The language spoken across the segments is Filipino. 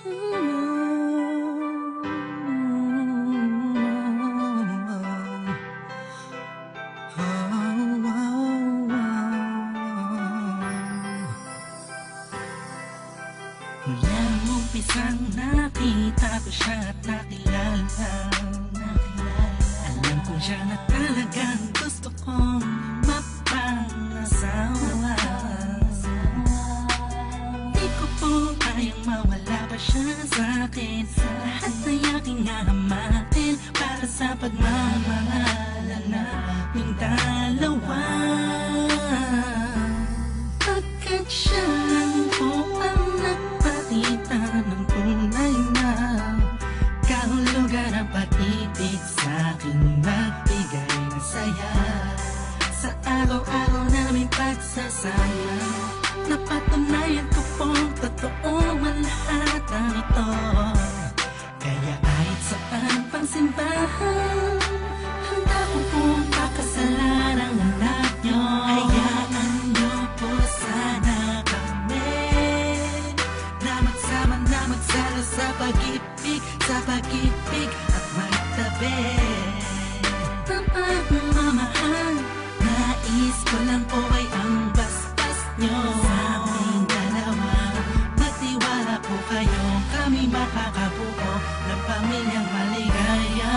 Mula nung umpisang nakita ko siya at nakilala, alam ko siya na talagang gusto kong mapangasawa. Di ko po kayang mawala pa siya sa'kin. Lahat ay aking hahamakin para sa pagmamahalan naming dalawa. Pagkat siya lang po ang nagpakita ng tunay na kahulugan ng pag-ibig sa'king nagbigay ng saya sa araw-araw naming pagsasama. Napatunayan ko pong totoo ang lahat ng ito. Kaya kahit saan pang simbahan, handa ko pong pakasalan ang anak nyo. Hayaan nyo po sana kami na magsama na magsalo sa pag-ibig at magtabi ng pagmamahal. Nais ko lang po ay ang basbas nyo sa aming dalawa. Magtiwala po kayo, kami makakabuo ng pamilyang maligaya.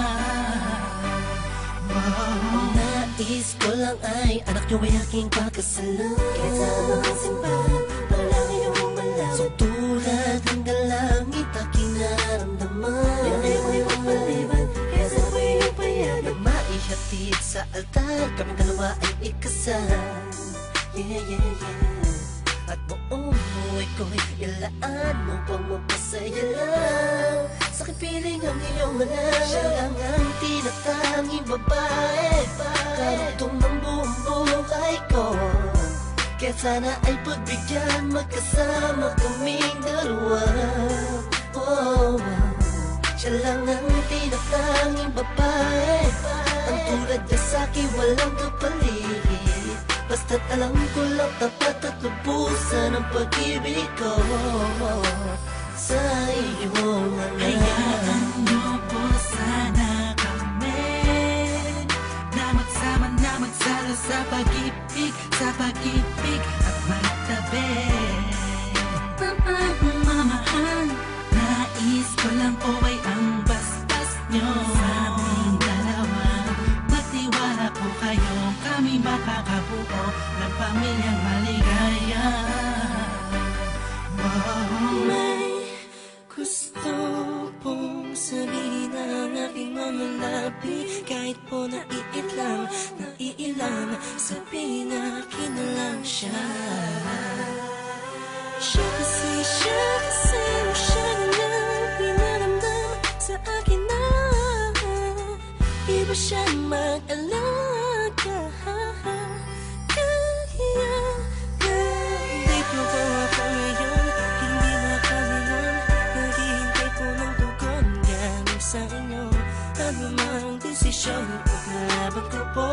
Nais ko lang ay anak nyo ay aking pagkasalan. Kahit saan ang simbahan, palagi yung malaw. So tulad ng langit aking nararamdaman. Yan ay may magpaliban, kaya sa ako'y yung payagan. Maihatid sa altar, kami dalawa ay ikasal. Yeah, yeah, yeah. At buong buhay ko'y ilaan mo pang mapasaya lang. Sa kipiling ang iyong anak, siya lang ang tinatanging babae, karugtong ng buong buhay ko. Kaya sana ay pagbigyan, magkasama kaming dalawa. Oh, siya lang ang tinatanging babae, ang tulad niya sa'kin walang kapalit. Basta't alam ko lang tapat at lubusan ang pag-ibig ko sa iyong anak. Hayaan nyo po sana kami na magsama na magsalo sa pag-ibig at magtabi ng pagmamahal. Nais ko lang po ay ang basbas nyo sa aming dalawa. Magtiwala po kayo, kami makakabuo ng pamilyang maligaya. May gusto pong sabihin ang aking mga labi. Kahit po naiilang, sabihin akin na lang siya. Siya kasi na lang pinaramdam sa akin na iba siyang mag-alaga. Kahit mo ba ako ngayon, hindi makalimutan. Naghihintay po ng tugon galing sa inyo. Ano mang desisyon, paglaban ko po.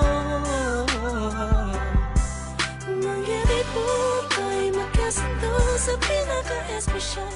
Mangyari po tayo magkasundo sa pinaka-espesyal